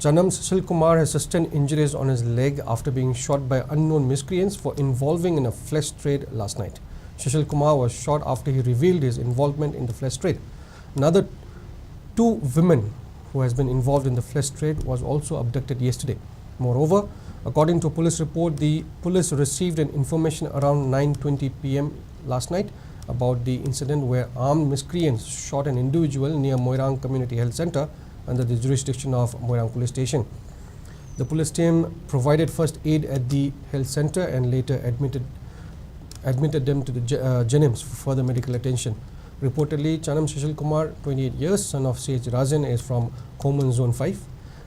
Chanam Sushil Kumar has sustained injuries on his leg after being shot by unknown miscreants for involving in a flesh trade last night. Sushil Kumar was shot after he revealed his involvement in the flesh trade. Another 2 women who has been involved in the flesh trade was also abducted yesterday. Moreover, according to a police report, the police received an information around 9:20 p.m. last night about the incident where armed miscreants shot an individual near Moirang Community Health Center under the jurisdiction of Moirang Police Station. The police team provided first aid at the health center and later admitted them to the Jenims for further medical attention. Reportedly, Chanam Sushil Kumar, 28 years, son of C.H. Rajan, is from Khoman Zone 5.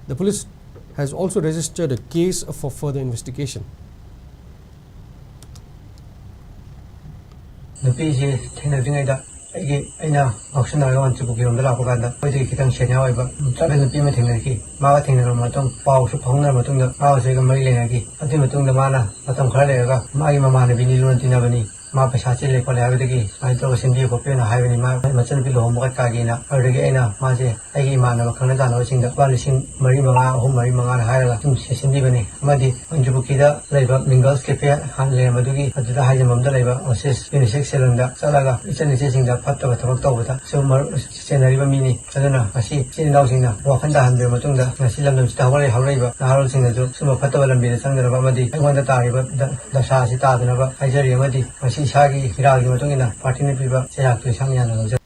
The police has also registered a case for further investigation. Aina auction around to book on the Lapaganda, whether you can say however, travel the payment in the key, Martin Ramaton, Power of Honda Matunga, Power Sega Marilaki, Atimatunga Mana, Maton Kalega, Marimana Vinilun Tinavani, Mapasachile for Aviki, I throw a Cindy for Pena Having Machan below Mokagina, or Regina, Mase, Agimana, Canada, watching the vanishing Marimanga, whom Marimanga Hira, Sindivani, Madi, Unjubukida, Labor, Mingles, Kepe, Hanle Madugi, at the Hajam of the Labor, or says Unisix Cylinder, Salaga, it's anything that part of October, so more Senariva Mini, I don't know, I see, sitting out in the Wakanda and Matunda, Nasilam Stawari, however, the Harold Singer, some of Pataval and Bill Sanger Ramadi, I want the Tari, the Shasita, I Jerry Madi, Shagi, Hiragi Matungina, Party Piva, Sayaki, Samian.